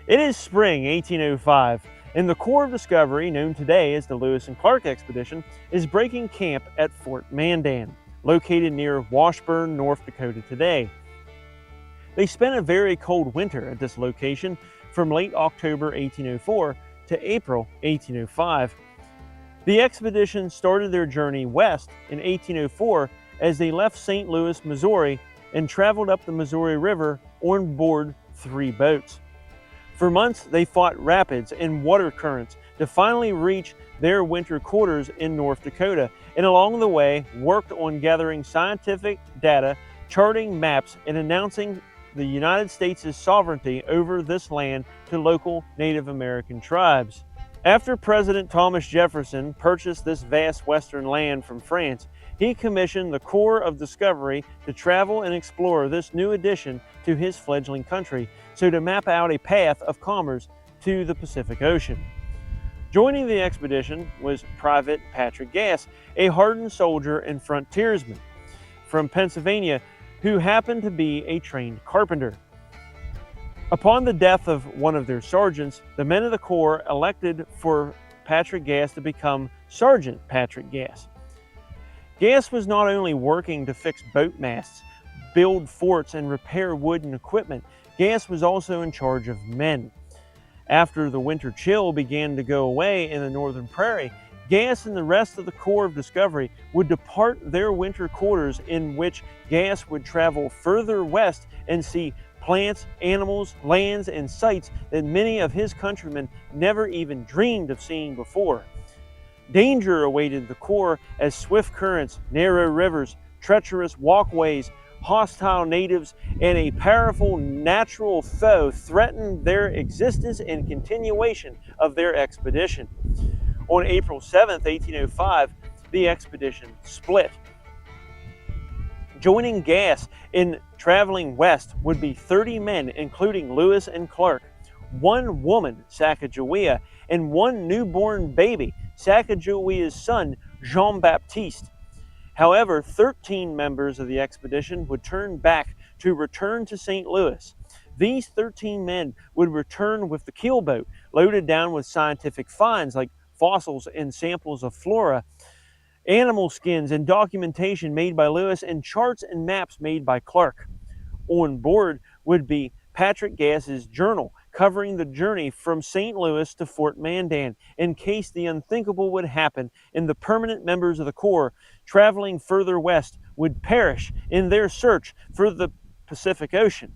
It is spring 1805, and the Corps of Discovery, known today as the Lewis and Clark Expedition, is breaking camp at Fort Mandan, located near Washburn, North Dakota today. They spent a very cold winter at this location from late October 1804 to April 1805. The expedition started their journey west in 1804 as they left St. Louis, Missouri, and traveled up the Missouri River on board 3 boats. For months, they fought rapids and water currents to finally reach their winter quarters in North Dakota, and along the way worked on gathering scientific data, charting maps, and announcing the United States' sovereignty over this land to local Native American tribes. After President Thomas Jefferson purchased this vast western land from France, he commissioned the Corps of Discovery to travel and explore this new addition to his fledgling country, so to map out a path of commerce to the Pacific Ocean. Joining the expedition was Private Patrick Gass, a hardened soldier and frontiersman from Pennsylvania who happened to be a trained carpenter. Upon the death of one of their sergeants, the men of the Corps elected for Patrick Gass to become Sergeant Patrick Gass. Gass was not only working to fix boat masts, build forts, and repair wooden equipment, Gass was also in charge of men. After the winter chill began to go away in the northern prairie, Gass and the rest of the Corps of Discovery would depart their winter quarters, in which Gass would travel further west and see plants, animals, lands, and sights that many of his countrymen never even dreamed of seeing before. Danger awaited the Corps as swift currents, narrow rivers, treacherous walkways, hostile natives, and a powerful natural foe threatened their existence and continuation of their expedition. On April 7, 1805, the expedition split. Joining Gass in traveling west would be 30 men, including Lewis and Clark, 1 woman, Sacagawea, and 1 newborn baby, Sacagawea's son, Jean-Baptiste. However, 13 members of the expedition would turn back to return to St. Louis. These 13 men would return with the keelboat, loaded down with scientific finds like fossils and samples of flora, animal skins and documentation made by Lewis, and charts and maps made by Clark. On board would be Patrick Gass's journal, covering the journey from St. Louis to Fort Mandan, in case the unthinkable would happen and the permanent members of the Corps traveling further west would perish in their search for the Pacific Ocean.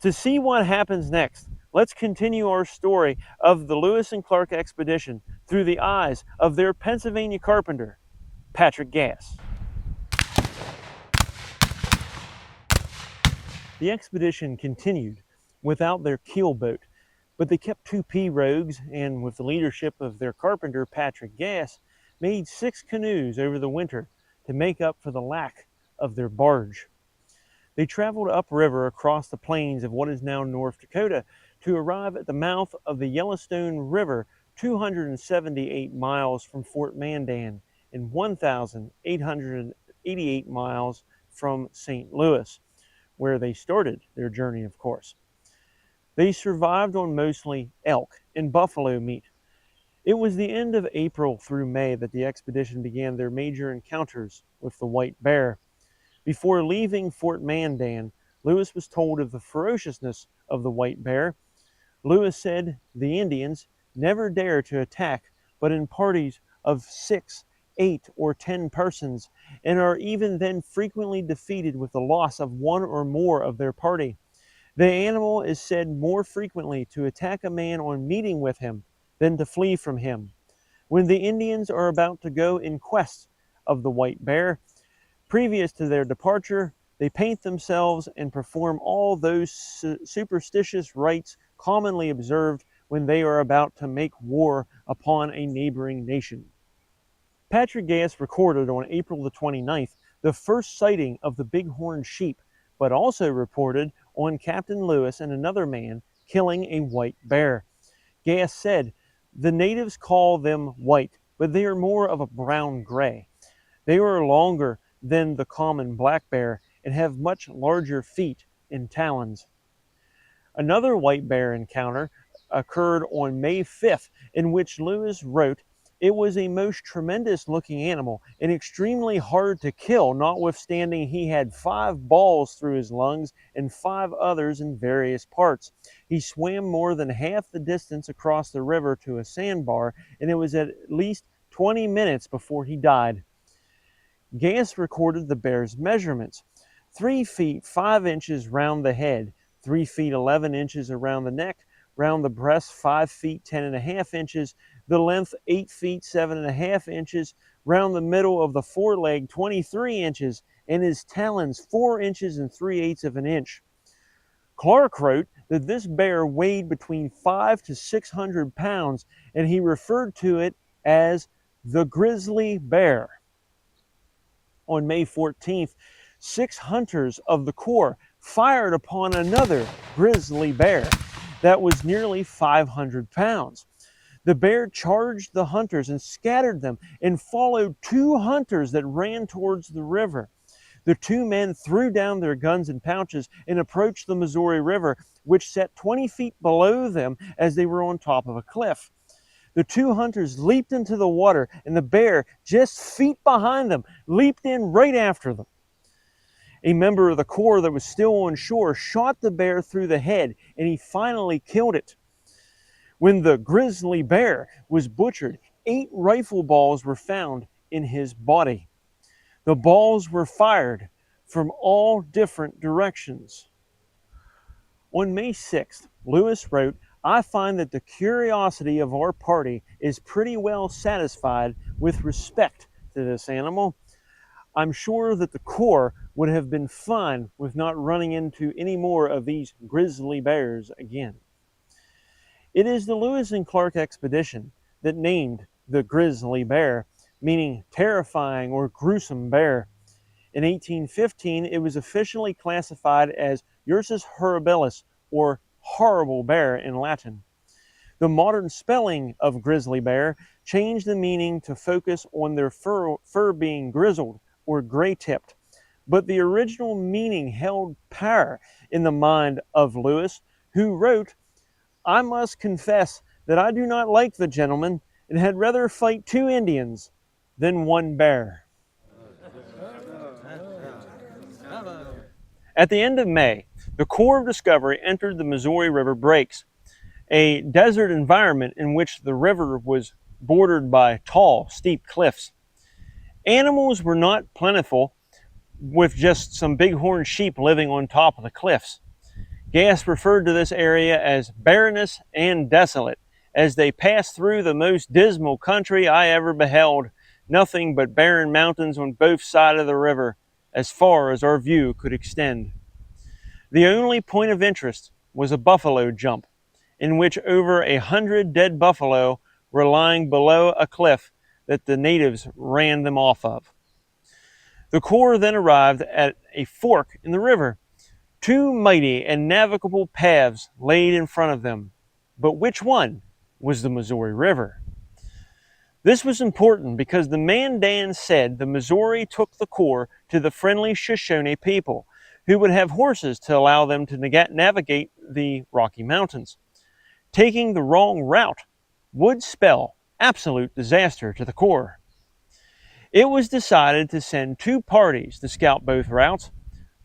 To see what happens next, let's continue our story of the Lewis and Clark expedition through the eyes of their Pennsylvania carpenter, Patrick Gass. The expedition continued without their keelboat, but they kept 2 pirogues and, with the leadership of their carpenter, Patrick Gass, made 6 canoes over the winter to make up for the lack of their barge. They traveled upriver across the plains of what is now North Dakota to arrive at the mouth of the Yellowstone River, 278 miles from Fort Mandan and 1,888 miles from St. Louis, where they started their journey, of course. They survived on mostly elk and buffalo meat. It was the end of April through May that the expedition began their major encounters with the white bear. Before leaving Fort Mandan, Lewis was told of the ferociousness of the white bear. Lewis said the Indians never dare to attack but in parties of 6, 8, or 10 persons, and are even then frequently defeated with the loss of 1 or more of their party. The animal is said more frequently to attack a man on meeting with him than to flee from him. When the Indians are about to go in quest of the white bear, previous to their departure, they paint themselves and perform all those superstitious rites commonly observed when they are about to make war upon a neighboring nation. Patrick Gass recorded on April the 29th the first sighting of the bighorn sheep, but also reported on Captain Lewis and another man killing a white bear. Gass said, "The natives call them white, but they are more of a brown-gray. They are longer than the common black bear and have much larger feet and talons." Another white bear encounter occurred on May 5th, in which Lewis wrote, "It was a most tremendous looking animal and extremely hard to kill, notwithstanding he had 5 balls through his lungs and 5 others in various parts. He swam more than half the distance across the river to a sandbar, and it was at least 20 minutes before he died." Gaius recorded the bear's measurements: 3 feet 5 inches round the head, 3 feet 11 inches around the neck, round the breast 5 feet 10.5 inches, the length 8 feet 7.5 inches, round the middle of the foreleg 23 inches, and his talons 4 inches and 3/8 of an inch. Clark wrote that this bear weighed between 500 to 600 pounds, and he referred to it as the grizzly bear. On May 14th, 6 hunters of the Corps fired upon another grizzly bear that was nearly 500 pounds. The bear charged the hunters and scattered them and followed 2 hunters that ran towards the river. The 2 men threw down their guns and pouches and approached the Missouri River, which sat 20 feet below them as they were on top of a cliff. The 2 hunters leaped into the water, and the bear, just feet behind them, leaped in right after them. A member of the Corps that was still on shore shot the bear through the head, and he finally killed it. When the grizzly bear was butchered, 8 rifle balls were found in his body. The balls were fired from all different directions. On May 6th, Lewis wrote, "I find that the curiosity of our party is pretty well satisfied with respect to this animal. I'm sure that the Corps would have been fine with not running into any more of these grizzly bears again." It is the Lewis and Clark expedition that named the grizzly bear, meaning terrifying or gruesome bear. In 1815, it was officially classified as Ursus horribilis, or horrible bear in Latin. The modern spelling of grizzly bear changed the meaning to focus on their fur being grizzled or gray-tipped, but the original meaning held power in the mind of Lewis, who wrote, "I must confess that I do not like the gentleman and had rather fight 2 Indians than 1 bear." At the end of May, the Corps of Discovery entered the Missouri River breaks, a desert environment in which the river was bordered by tall, steep cliffs. Animals were not plentiful, with just some bighorn sheep living on top of the cliffs. Gaius referred to this area as barrenness and desolate, as they passed through the most dismal country I ever beheld, nothing but barren mountains on both sides of the river, as far as our view could extend. The only point of interest was a buffalo jump, in which over 100 dead buffalo were lying below a cliff that the natives ran them off of. The Corps then arrived at a fork in the river. 2 mighty and navigable paths laid in front of them, but which one was the Missouri River? This was important because the Mandan said the Missouri took the Corps to the friendly Shoshone people, who would have horses to allow them to navigate the Rocky Mountains. Taking the wrong route would spell absolute disaster to the Corps. It was decided to send 2 parties to scout both routes.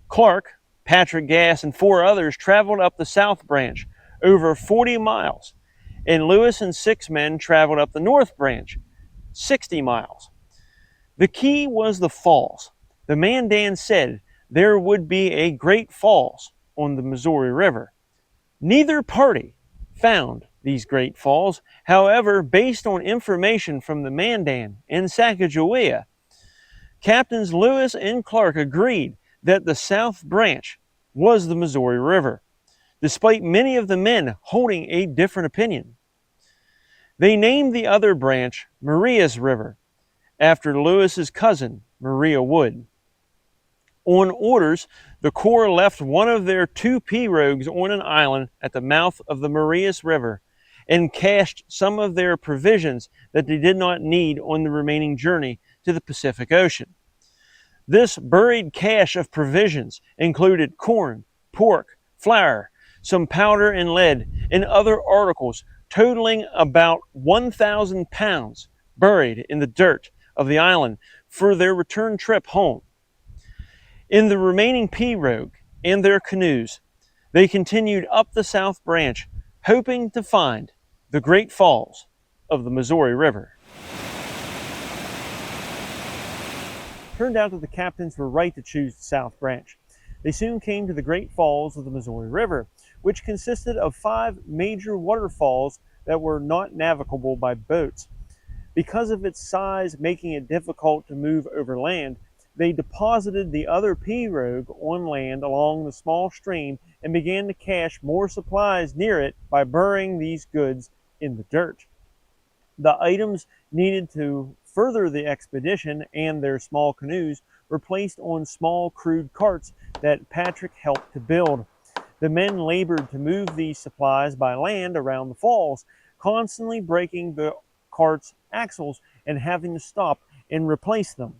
Clark, Patrick Gass, and 4 others traveled up the South Branch over 40 miles, and Lewis and 6 men traveled up the North Branch 60 miles. The key was the falls. The Mandan said there would be a great falls on the Missouri River. Neither party found these great falls. However, based on information from the Mandan and Sacagawea, Captains Lewis and Clark agreed that the South Branch was the Missouri River, despite many of the men holding a different opinion. They named the other branch Maria's River, after Lewis's cousin, Maria Wood. On orders, the Corps left one of their 2 pirogues on an island at the mouth of the Marias River and cached some of their provisions that they did not need on the remaining journey to the Pacific Ocean. This buried cache of provisions included corn, pork, flour, some powder and lead, and other articles totaling about 1,000 pounds buried in the dirt of the island for their return trip home. In the remaining pirogue and their canoes, they continued up the South Branch, hoping to find the Great Falls of the Missouri River. Turned out that the captains were right to choose the South Branch. They soon came to the Great Falls of the Missouri River, which consisted of 5 major waterfalls that were not navigable by boats. Because of its size making it difficult to move over land, they deposited the other pirogue on land along the small stream and began to cache more supplies near it by burying these goods in the dirt. The items needed to further the expedition and their small canoes were placed on small crude carts that Patrick helped to build. The men labored to move these supplies by land around the falls, constantly breaking the cart's axles and having to stop and replace them.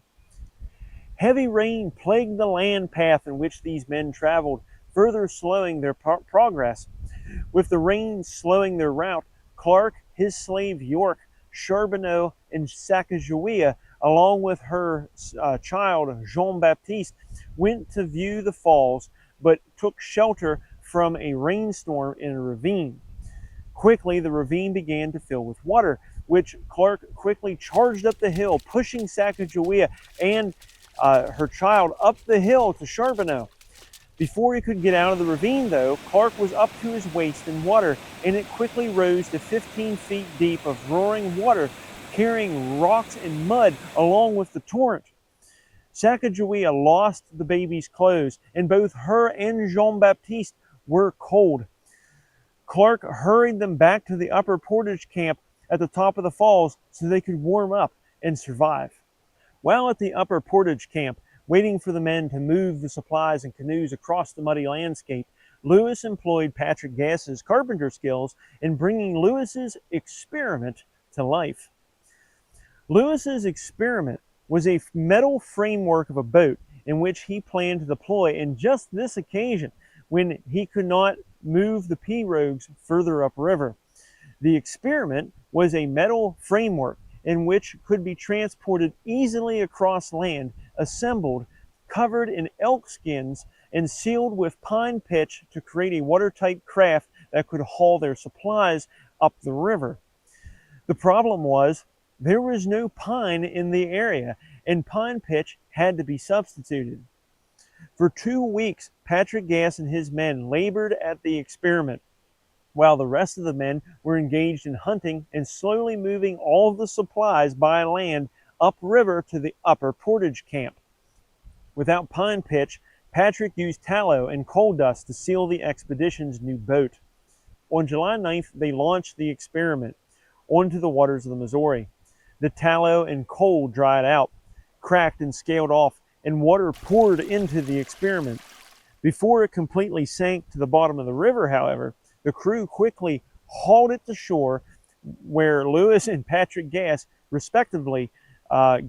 Heavy rain plagued the land path in which these men traveled, further slowing their progress. With the rain slowing their route, Clark, his slave York, Charbonneau, and Sacagawea, along with her child Jean-Baptiste, went to view the falls, but took shelter from a rainstorm in a ravine. Quickly, the ravine began to fill with water, which Clark quickly charged up the hill, pushing Sacagawea and her child up the hill to Charbonneau. Before he could get out of the ravine, though, Clark was up to his waist in water, and it quickly rose to 15 feet deep of roaring water, carrying rocks and mud along with the torrent. Sacagawea lost the baby's clothes, and both her and Jean-Baptiste were cold. Clark hurried them back to the upper portage camp at the top of the falls so they could warm up and survive. While at the upper portage camp, waiting for the men to move the supplies and canoes across the muddy landscape, Lewis employed Patrick Gass's carpenter skills in bringing Lewis's experiment to life. Lewis's experiment was a metal framework of a boat in which he planned to deploy in just this occasion when he could not move the pirogues further upriver. The experiment was a metal framework in which could be transported easily across land, assembled, covered in elk skins, and sealed with pine pitch to create a watertight craft that could haul their supplies up the river. The problem was there was no pine in the area, and pine pitch had to be substituted. For 2 weeks, Patrick Gass and his men labored at the experiment, while the rest of the men were engaged in hunting and slowly moving all of the supplies by land upriver to the upper portage camp. Without pine pitch, Patrick used tallow and coal dust to seal the expedition's new boat. On July 9th, they launched the experiment onto the waters of the Missouri. The tallow and coal dried out, cracked and scaled off, and water poured into the experiment. Before it completely sank to the bottom of the river, however, the crew quickly hauled it to shore, where Lewis and Patrick Gass, respectively,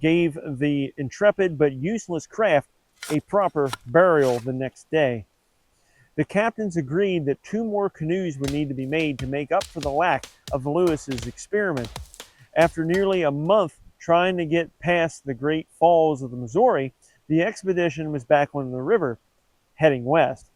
gave the intrepid but useless craft a proper burial the next day. The captains agreed that 2 more canoes would need to be made to make up for the lack of Lewis's experiment. After nearly a month trying to get past the Great Falls of the Missouri, the expedition was back on the river, heading west.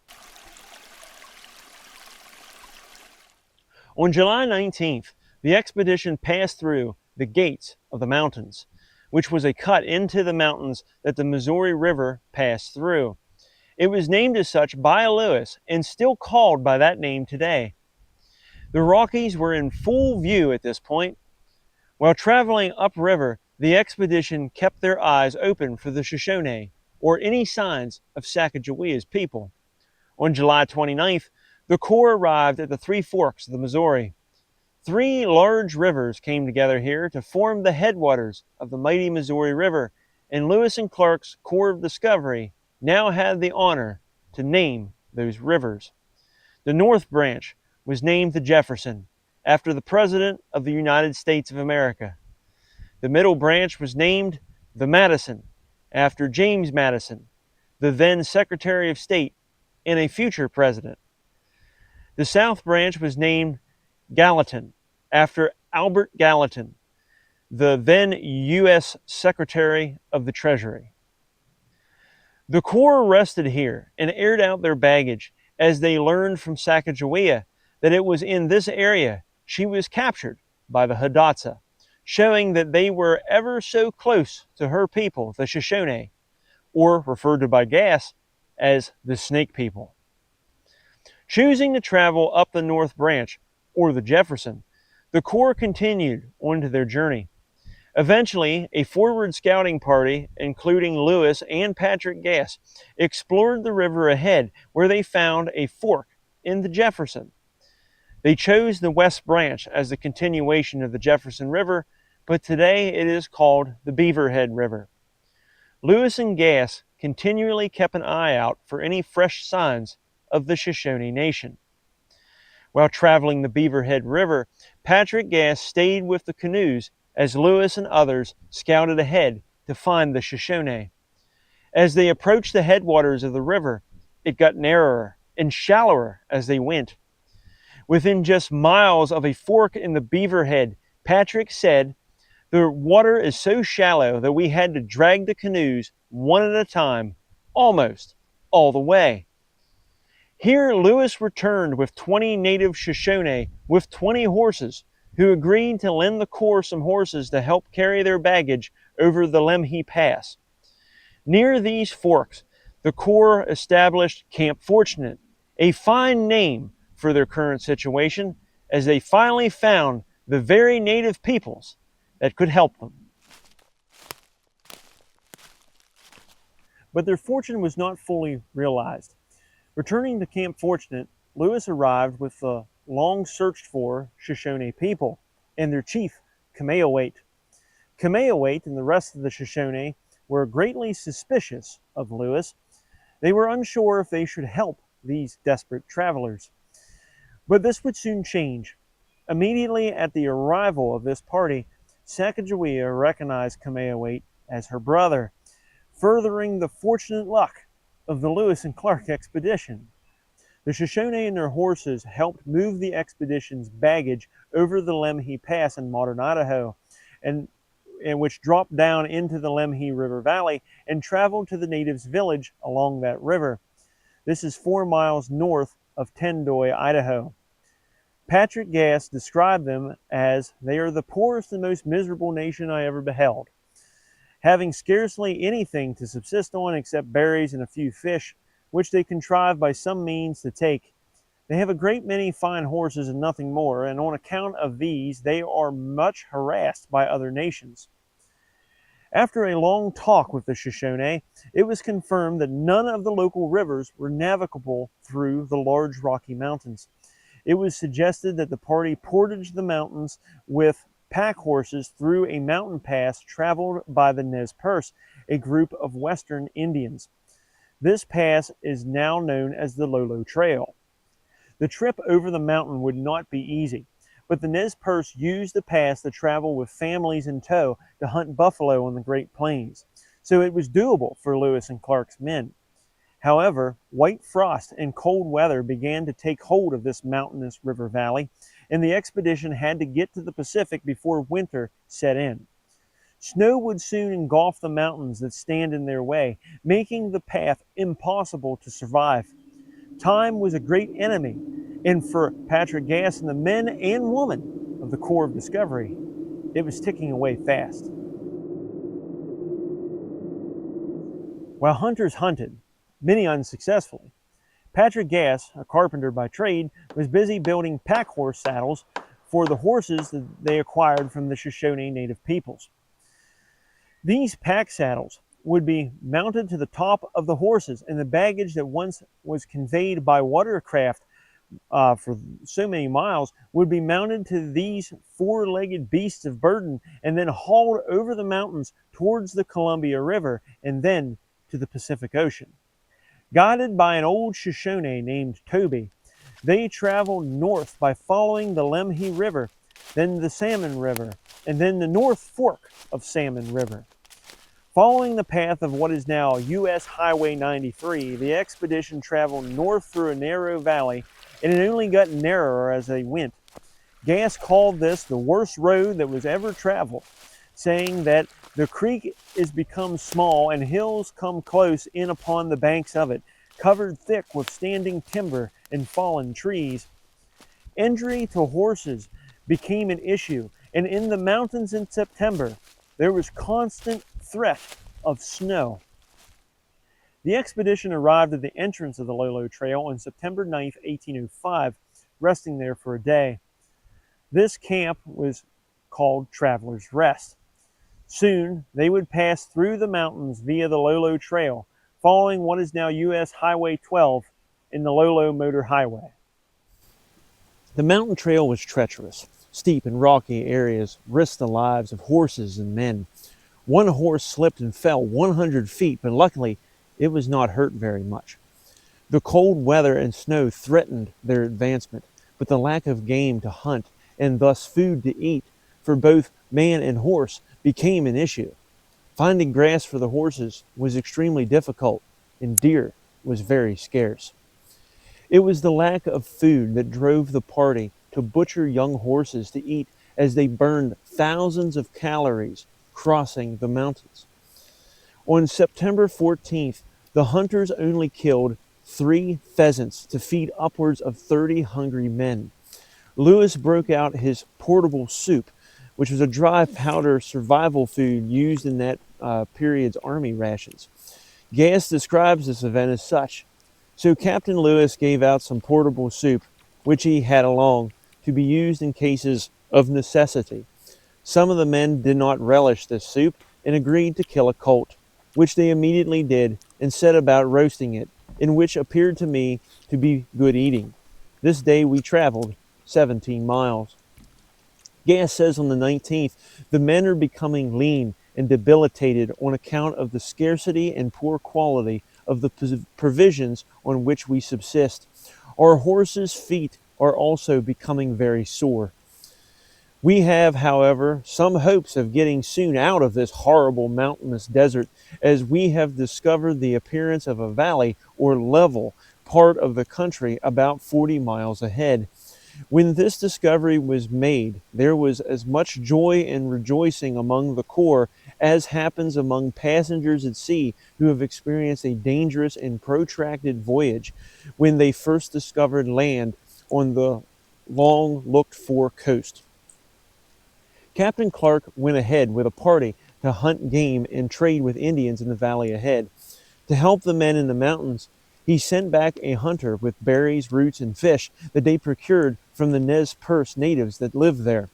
On July 19th, the expedition passed through the Gates of the Mountains, which was a cut into the mountains that the Missouri River passed through. It was named as such by Lewis and still called by that name today. The Rockies were in full view at this point. While traveling upriver, the expedition kept their eyes open for the Shoshone or any signs of Sacagawea's people. On July 29th, the Corps arrived at the Three Forks of the Missouri. 3 large rivers came together here to form the headwaters of the mighty Missouri River, and Lewis and Clark's Corps of Discovery now had the honor to name those rivers. The North Branch was named the Jefferson, after the President of the United States of America. The Middle Branch was named the Madison, after James Madison, the then Secretary of State and a future president. The South Branch was named Gallatin after Albert Gallatin, the then U.S. Secretary of the Treasury. The Corps rested here and aired out their baggage as they learned from Sacagawea that it was in this area she was captured by the Hidatsa, showing that they were ever so close to her people, the Shoshone, or referred to by Gass as the Snake People. Choosing to travel up the North Branch, or the Jefferson, the Corps continued onto their journey. Eventually, a forward scouting party, including Lewis and Patrick Gass, explored the river ahead where they found a fork in the Jefferson. They chose the West Branch as the continuation of the Jefferson River, but today it is called the Beaverhead River. Lewis and Gass continually kept an eye out for any fresh signs of the Shoshone Nation. While traveling the Beaverhead River, Patrick Gass stayed with the canoes as Lewis and others scouted ahead to find the Shoshone. As they approached the headwaters of the river, it got narrower and shallower as they went. Within just miles of a fork in the Beaverhead, Patrick said, "The water is so shallow that we had to drag the canoes one at a time, almost all the way." Here, Lewis returned with 20 native Shoshone with 20 horses, who agreed to lend the Corps some horses to help carry their baggage over the Lemhi Pass. Near these forks, the Corps established Camp Fortunate, a fine name for their current situation, as they finally found the very native peoples that could help them. But their fortune was not fully realized. Returning to Camp Fortunate, Lewis arrived with the long-searched-for Shoshone people and their chief, Kameawait. Kameawait and the rest of the Shoshone were greatly suspicious of Lewis. They were unsure if they should help these desperate travelers. But this would soon change. Immediately at the arrival of this party, Sacagawea recognized Kameawait as her brother, furthering the fortunate luck of the Lewis and Clark expedition. The Shoshone and their horses helped move the expedition's baggage over the Lemhi Pass in modern Idaho, and which dropped down into the Lemhi River Valley and traveled to the natives' village along that river. This is 4 miles north of Tendoy, Idaho. Patrick Gass described them as, "They are the poorest and most miserable nation I ever beheld. Having scarcely anything to subsist on except berries and a few fish, which they contrive by some means to take. They have a great many fine horses and nothing more, and on account of these they are much harassed by other nations." After a long talk with the Shoshone, it was confirmed that none of the local rivers were navigable through the large Rocky Mountains. It was suggested that the party portage the mountains with pack horses through a mountain pass traveled by the Nez Perce, a group of Western Indians. This pass is now known as the Lolo Trail. The trip over the mountain would not be easy, but the Nez Perce used the pass to travel with families in tow to hunt buffalo on the Great Plains, so it was doable for Lewis and Clark's men. However, white frost and cold weather began to take hold of this mountainous river valley, and the expedition had to get to the Pacific before winter set in. Snow would soon engulf the mountains that stand in their way, making the path impossible to survive. Time was a great enemy, and for Patrick Gass and the men and women of the Corps of Discovery, it was ticking away fast. While hunters hunted, many unsuccessfully, Patrick Gass, a carpenter by trade, was busy building pack horse saddles for the horses that they acquired from the Shoshone native peoples. These pack saddles would be mounted to the top of the horses, and the baggage that once was conveyed by watercraft for so many miles would be mounted to these four-legged beasts of burden and then hauled over the mountains towards the Columbia River and then to the Pacific Ocean. Guided by an old Shoshone named Toby, they traveled north by following the Lemhi River, then the Salmon River, and then the North Fork of Salmon River. Following the path of what is now U.S. Highway 93, the expedition traveled north through a narrow valley and it only got narrower as they went. Gass called this the worst road that was ever traveled, saying that the creek is become small and hills come close in upon the banks of it, covered thick with standing timber and fallen trees. Injury to horses became an issue, and in the mountains in September, there was constant threat of snow. The expedition arrived at the entrance of the Lolo Trail on September 9th, 1805, resting there for a day. This camp was called Traveler's Rest. Soon, they would pass through the mountains via the Lolo Trail, following what is now U.S. Highway 12 in the Lolo Motor Highway. The mountain trail was treacherous. Steep and rocky areas risked the lives of horses and men. One horse slipped and fell 100 feet, but luckily it was not hurt very much. The cold weather and snow threatened their advancement, but the lack of game to hunt and thus food to eat for both man and horse became an issue. Finding grass for the horses was extremely difficult, and deer was very scarce. It was the lack of food that drove the party to butcher young horses to eat as they burned thousands of calories crossing the mountains. On September 14th, the hunters only killed 3 pheasants to feed upwards of 30 hungry men. Lewis broke out his portable soup, which was a dry powder survival food used in that period's army rations. Gass describes this event as such. So Captain Lewis gave out some portable soup, which he had along, to be used in cases of necessity. Some of the men did not relish this soup and agreed to kill a colt, which they immediately did and set about roasting it, in which appeared to me to be good eating. This day we traveled 17 miles. Gass says on the 19th, the men are becoming lean and debilitated on account of the scarcity and poor quality of the provisions on which we subsist. Our horses' feet are also becoming very sore. We have, however, some hopes of getting soon out of this horrible mountainous desert, as we have discovered the appearance of a valley or level part of the country about 40 miles ahead. When this discovery was made, there was as much joy and rejoicing among the corps as happens among passengers at sea who have experienced a dangerous and protracted voyage when they first discovered land on the long looked-for coast. Captain Clark went ahead with a party to hunt game and trade with Indians in the valley ahead. To help the men in the mountains, he sent back a hunter with berries, roots, and fish that they procured from the Nez Perce natives that lived there.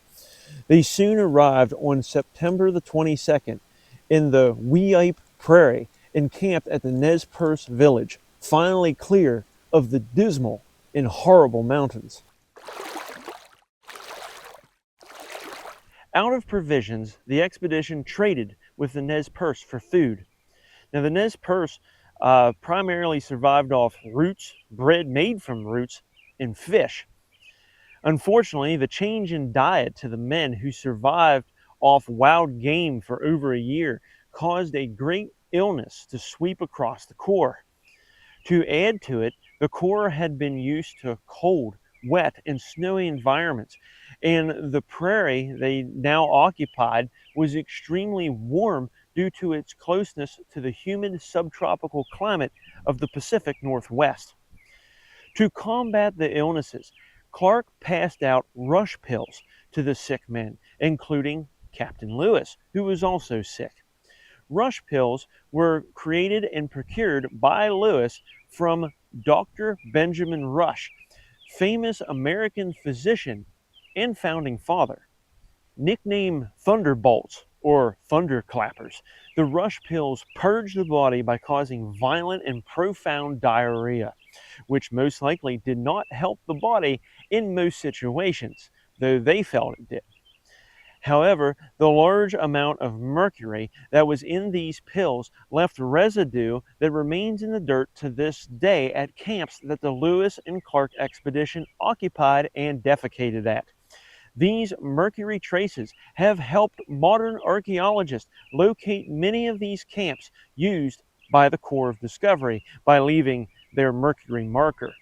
They soon arrived on September the 22nd in the Weippe Prairie and camped at the Nez Perce village, finally clear of the dismal and horrible mountains. Out of provisions, the expedition traded with the Nez Perce for food. Now, the Nez Perce primarily survived off roots, bread made from roots, and fish. Unfortunately, the change in diet to the men who survived off wild game for over a year caused a great illness to sweep across the Corps. To add to it, the Corps had been used to cold, wet, and snowy environments, and the prairie they now occupied was extremely warm due to its closeness to the humid subtropical climate of the Pacific Northwest. To combat the illnesses, Clark passed out rush pills to the sick men, including Captain Lewis, who was also sick. Rush pills were created and procured by Lewis from Dr. Benjamin Rush, famous American physician and founding father. Nicknamed Thunderbolts or Thunderclappers, the rush pills purged the body by causing violent and profound diarrhea, which most likely did not help the body in most situations, though they felt it did. However, the large amount of mercury that was in these pills left residue that remains in the dirt to this day at camps that the Lewis and Clark expedition occupied and defecated at. These mercury traces have helped modern archaeologists locate many of these camps used by the Corps of Discovery by leaving their mercury marker.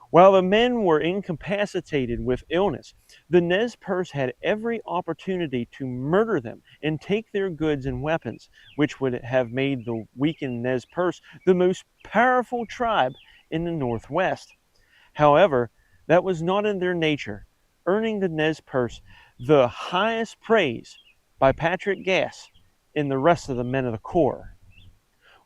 While the men were incapacitated with illness, the Nez Perce had every opportunity to murder them and take their goods and weapons, which would have made the weakened Nez Perce the most powerful tribe in the Northwest. However, that was not in their nature, earning the Nez Perce the highest praise by Patrick Gass and the rest of the men of the Corps.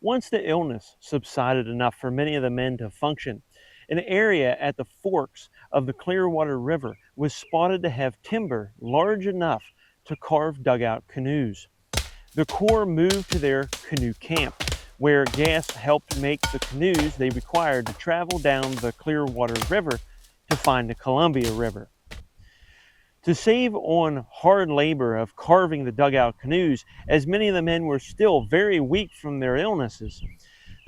Once the illness subsided enough for many of the men to function, an area at the forks of the Clearwater River was spotted to have timber large enough to carve dugout canoes. The Corps moved to their canoe camp, where Gass helped make the canoes they required to travel down the Clearwater River to find the Columbia River. To save on hard labor of carving the dugout canoes, as many of the men were still very weak from their illnesses,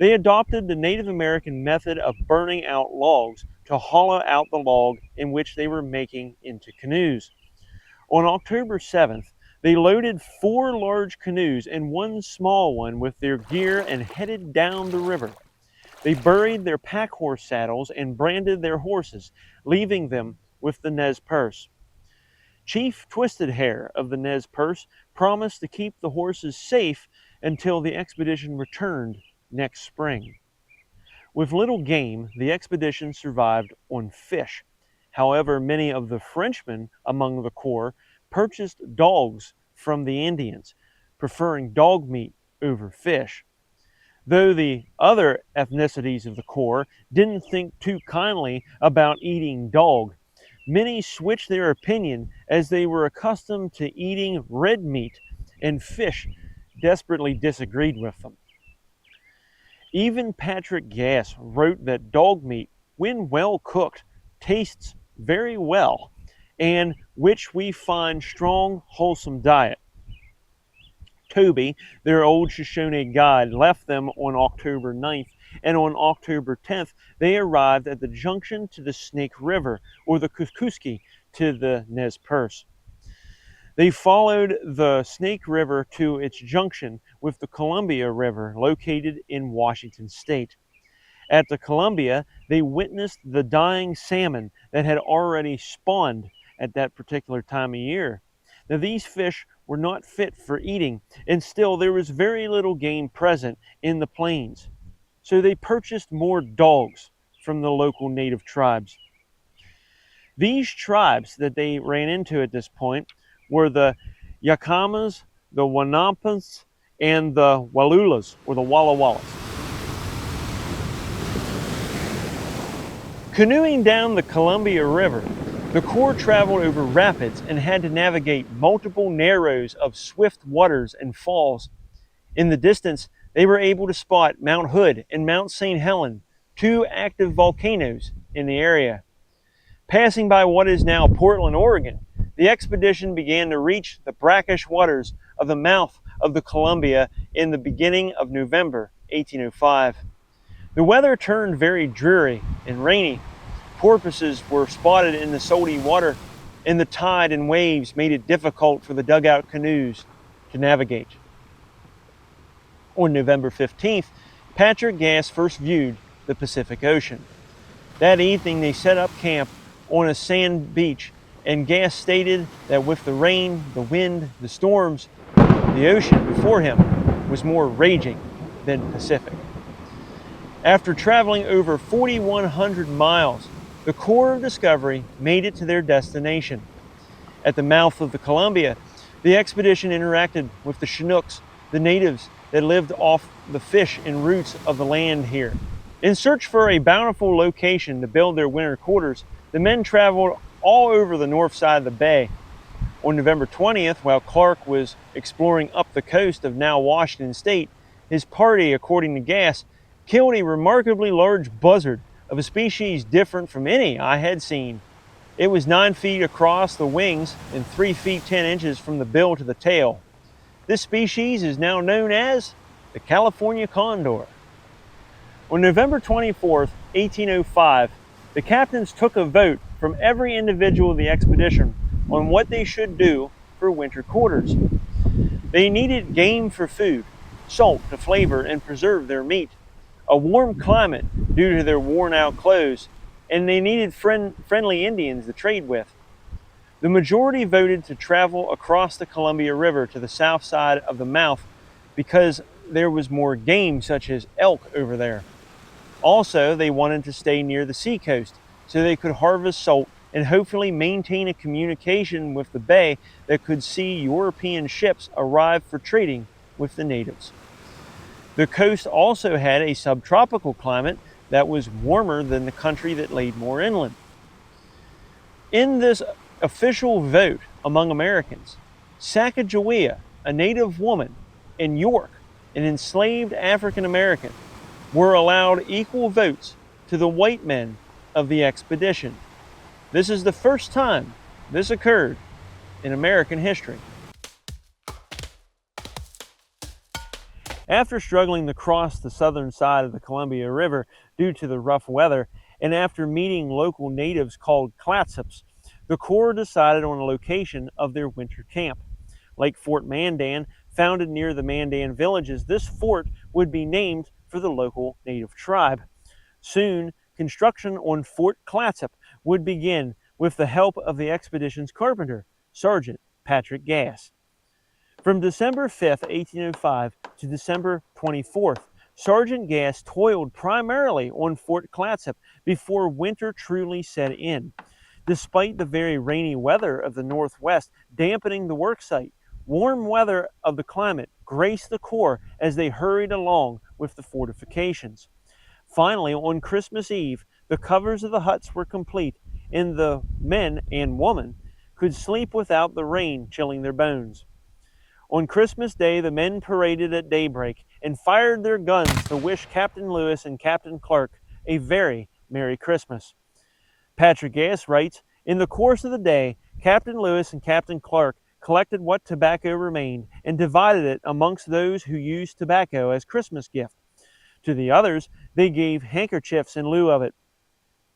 they adopted the Native American method of burning out logs to hollow out the log in which they were making into canoes. On October 7th, they loaded 4 large canoes and 1 small one with their gear and headed down the river. They buried their pack horse saddles and branded their horses, leaving them with the Nez Perce. Chief Twisted Hair of the Nez Perce promised to keep the horses safe until the expedition returned next spring. With little game, the expedition survived on fish. However, many of the Frenchmen among the Corps purchased dogs from the Indians, preferring dog meat over fish. Though the other ethnicities of the Corps didn't think too kindly about eating dog, many switched their opinion as they were accustomed to eating red meat, and fish desperately disagreed with them. Even Patrick Gass wrote that dog meat, when well cooked, tastes very well, and which we find strong, wholesome diet. Toby, their old Shoshone guide, left them on October 9th, and on October 10th, they arrived at the junction to the Snake River, or the Kuskoski to the Nez Perce. They followed the Snake River to its junction with the Columbia River, located in Washington State. At the Columbia, they witnessed the dying salmon that had already spawned at that particular time of year. Now, these fish were not fit for eating, and still there was very little game present in the plains. So they purchased more dogs from the local native tribes. These tribes that they ran into at this point were the Yakimas, the Wanapans, and the Walulas, or the Walla Wallas. Canoeing down the Columbia River, the Corps traveled over rapids and had to navigate multiple narrows of swift waters and falls. In the distance, they were able to spot Mount Hood and Mount St. Helens, 2 active volcanoes in the area. Passing by what is now Portland, Oregon, the expedition began to reach the brackish waters of the mouth of the Columbia in the beginning of November 1805. The weather turned very dreary and rainy. Porpoises were spotted in the salty water, and the tide and waves made it difficult for the dugout canoes to navigate. On November 15th, Patrick Gass first viewed the Pacific Ocean. That evening, they set up camp on a sand beach, and Gass stated that with the rain, the wind, the storms, the ocean before him was more raging than Pacific. After traveling over 4,100 miles, the Corps of Discovery made it to their destination. At the mouth of the Columbia, the expedition interacted with the Chinooks, the natives that lived off the fish and roots of the land here. In search for a bountiful location to build their winter quarters, the men traveled all over the north side of the bay. On November 20th, while Clark was exploring up the coast of now Washington State, his party, according to Gass, killed a remarkably large buzzard of a species different from any I had seen. It was 9 feet across the wings and 3 feet 10 inches from the bill to the tail. This species is now known as the California condor. On November 24th, 1805, the captains took a vote from every individual of the expedition on what they should do for winter quarters. They needed game for food, salt to flavor and preserve their meat, a warm climate due to their worn-out clothes, and they needed friendly Indians to trade with. The majority voted to travel across the Columbia River to the south side of the mouth because there was more game such as elk over there. Also, they wanted to stay near the seacoast so they could harvest salt and hopefully maintain a communication with the bay that could see European ships arrive for trading with the natives. The coast also had a subtropical climate that was warmer than the country that laid more inland. In this official vote among Americans, Sacagawea, a native woman, and York, an enslaved African American, were allowed equal votes to the white men of the expedition. This is the first time this occurred in American history. After struggling to cross the southern side of the Columbia River due to the rough weather, and after meeting local natives called Clatsop, the Corps decided on a location of their winter camp. Like Fort Mandan, founded near the Mandan villages, this fort would be named for the local native tribe. Soon, construction on Fort Clatsop would begin with the help of the expedition's carpenter, Sergeant Patrick Gass. From December 5, 1805 to December 24th, Sergeant Gass toiled primarily on Fort Clatsop before winter truly set in. Despite the very rainy weather of the Northwest dampening the worksite, warm weather of the climate graced the Corps as they hurried along with the fortifications. Finally, on Christmas Eve, the covers of the huts were complete, and the men and women could sleep without the rain chilling their bones. On Christmas Day, the men paraded at daybreak and fired their guns to wish Captain Lewis and Captain Clark a very Merry Christmas. Patrick Gass writes, "In the course of the day, Captain Lewis and Captain Clark collected what tobacco remained and divided it amongst those who used tobacco as Christmas gift. To the others, they gave handkerchiefs in lieu of it.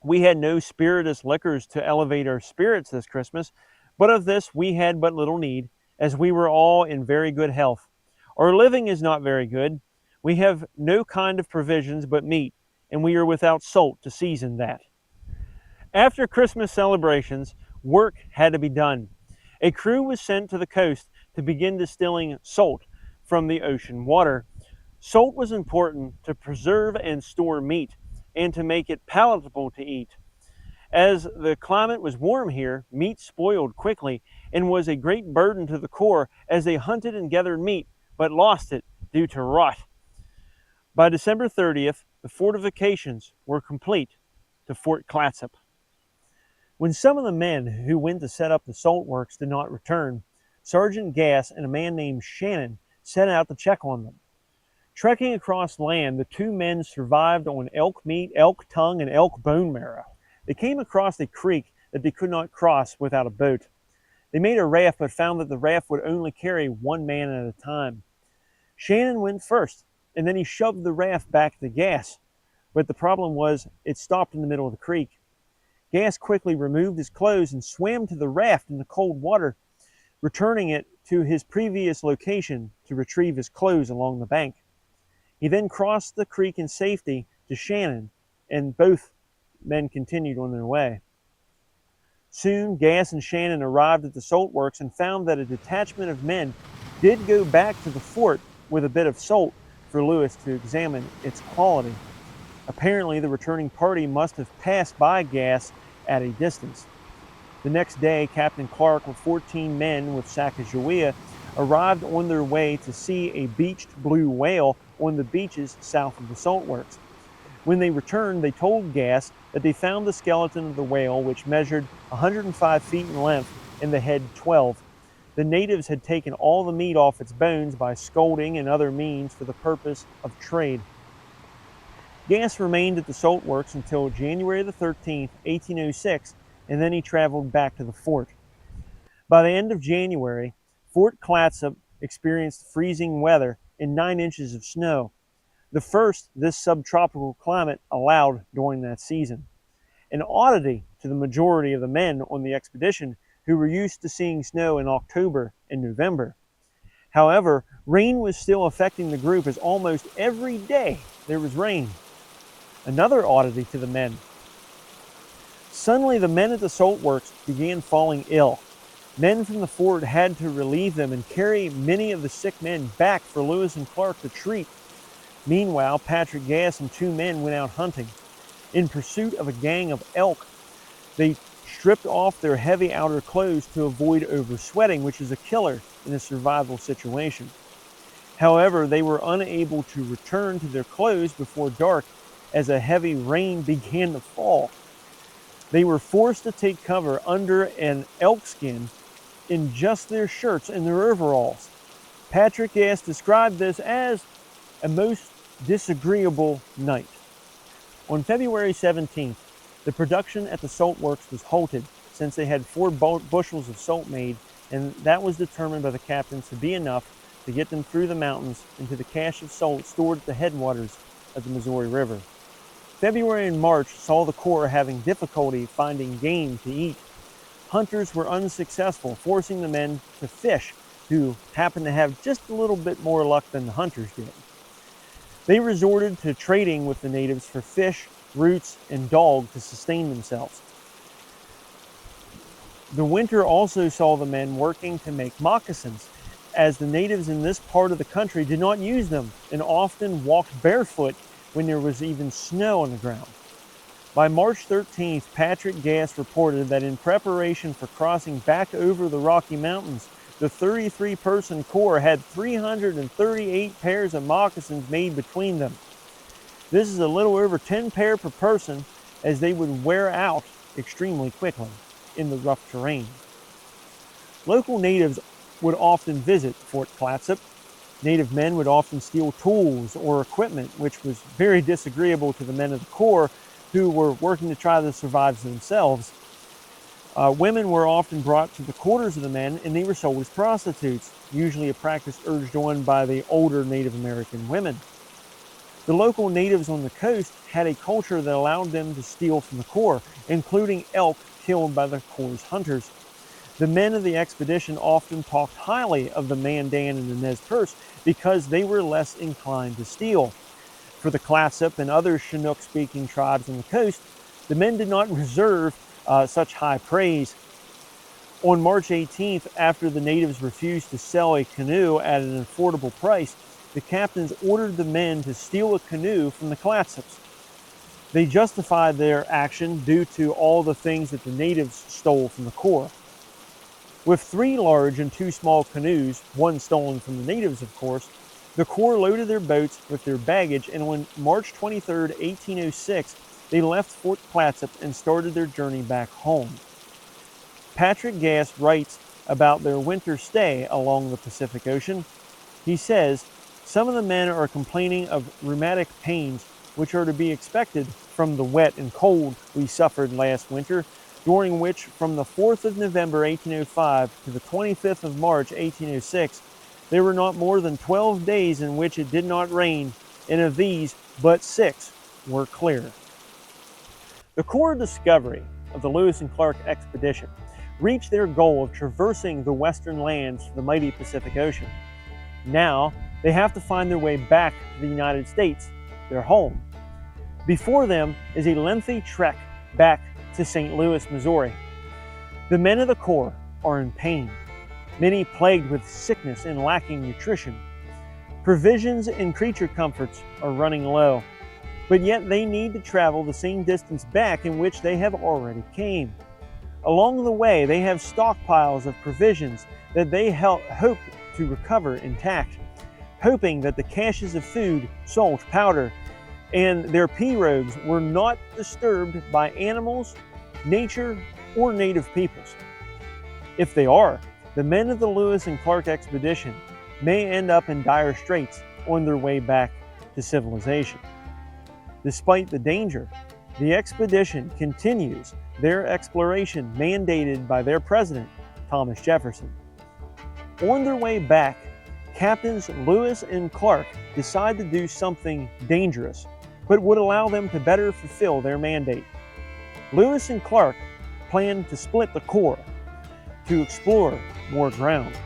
We had no spirituous liquors to elevate our spirits this Christmas, but of this we had but little need, as we were all in very good health. Our living is not very good. We have no kind of provisions but meat, and we are without salt to season that." After Christmas celebrations, work had to be done. A crew was sent to the coast to begin distilling salt from the ocean water. Salt was important to preserve and store meat and to make it palatable to eat. As the climate was warm here, meat spoiled quickly and was a great burden to the Corps as they hunted and gathered meat, but lost it due to rot. By December 30th, the fortifications were complete to Fort Clatsop. When some of the men who went to set up the salt works did not return, Sergeant Gass and a man named Shannon set out to check on them. Trekking across land, the two men survived on elk meat, elk tongue, and elk bone marrow. They came across a creek that they could not cross without a boat. They made a raft but found that the raft would only carry one man at a time. Shannon went first, and then he shoved the raft back to Gass, but the problem was it stopped in the middle of the creek. Gass quickly removed his clothes and swam to the raft in the cold water, returning it to his previous location to retrieve his clothes along the bank. He then crossed the creek in safety to Shannon, and both men continued on their way. Soon, Gass and Shannon arrived at the salt works and found that a detachment of men did go back to the fort with a bit of salt for Lewis to examine its quality. Apparently, the returning party must have passed by Gass at a distance. The next day, Captain Clark with 14 men with Sacagawea arrived on their way to see a beached blue whale on the beaches south of the salt works. When they returned, they told Gass that they found the skeleton of the whale, which measured 105 feet in length and the head 12. The natives had taken all the meat off its bones by scalding and other means for the purpose of trade. Gass remained at the salt works until January the 13th, 1806, and then he traveled back to the fort. By the end of January, Fort Clatsop experienced freezing weather and 9 inches of snow, the first this subtropical climate allowed during that season. An oddity to the majority of the men on the expedition who were used to seeing snow in October and November. However, rain was still affecting the group as almost every day there was rain. Another oddity to the men. Suddenly, the men at the salt works began falling ill. Men from the fort had to relieve them and carry many of the sick men back for Lewis and Clark to treat. Meanwhile, Patrick Gass and 2 men went out hunting. In pursuit of a gang of elk, they stripped off their heavy outer clothes to avoid oversweating, which is a killer in a survival situation. However, they were unable to return to their clothes before dark as a heavy rain began to fall. They were forced to take cover under an elk skin in just their shirts and their overalls. Patrick Gass described this as a most disagreeable night. On February 17th, the production at the salt works was halted since they had 4 bushels of salt made, and that was determined by the captains to be enough to get them through the mountains into the cache of salt stored at the headwaters of the Missouri River. February and March saw the Corps having difficulty finding game to eat. Hunters were unsuccessful, forcing the men to fish, who happened to have just a little bit more luck than the hunters did. They resorted to trading with the natives for fish, roots, and dog to sustain themselves. The winter also saw the men working to make moccasins, as the natives in this part of the country did not use them and often walked barefoot when there was even snow on the ground. By March 13th, Patrick Gass reported that in preparation for crossing back over the Rocky Mountains, the 33-person Corps had 338 pairs of moccasins made between them. This is a little over 10 pair per person, as they would wear out extremely quickly in the rough terrain. Local natives would often visit Fort Clatsop. Native men would often steal tools or equipment, which was very disagreeable to the men of the Corps who were working to try to survive themselves. Women were often brought to the quarters of the men, and they were sold as prostitutes, usually a practice urged on by the older Native American women. The local natives on the coast had a culture that allowed them to steal from the Corps, including elk killed by the Corps' hunters. The men of the expedition often talked highly of the Mandan and the Nez Perce because they were less inclined to steal. For the Clatsop and other Chinook-speaking tribes on the coast, the men did not reserve such high praise. On March 18th, after the natives refused to sell a canoe at an affordable price, the captains ordered the men to steal a canoe from the Clatsops. They justified their action due to all the things that the natives stole from the Corps. With 3 large and 2 small canoes, one stolen from the natives of course, the Corps loaded their boats with their baggage, and on March 23, 1806, they left Fort Clatsop and started their journey back home. Patrick Gass writes about their winter stay along the Pacific Ocean. He says, "Some of the men are complaining of rheumatic pains, which are to be expected from the wet and cold we suffered last winter, during which from the 4th of November 1805 to the 25th of March 1806, there were not more than 12 days in which it did not rain, and of these but 6 were clear." The Corps discovery of the Lewis and Clark expedition reached their goal of traversing the western lands of the mighty Pacific Ocean. Now, they have to find their way back to the United States, their home. Before them is a lengthy trek back to St. Louis, Missouri. The men of the Corps are in pain, many plagued with sickness and lacking nutrition. Provisions and creature comforts are running low, but yet they need to travel the same distance back in which they have already came. Along the way, they have stockpiles of provisions that they hope to recover intact, hoping that the caches of food, salt, powder, and their pirogues were not disturbed by animals, nature, or native peoples. If they are, the men of the Lewis and Clark expedition may end up in dire straits on their way back to civilization. Despite the danger, the expedition continues their exploration mandated by their president, Thomas Jefferson. On their way back, Captains Lewis and Clark decide to do something dangerous, but would allow them to better fulfill their mandate. Lewis and Clark plan to split the Corps to explore more ground,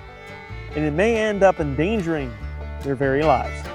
and it may end up endangering their very lives.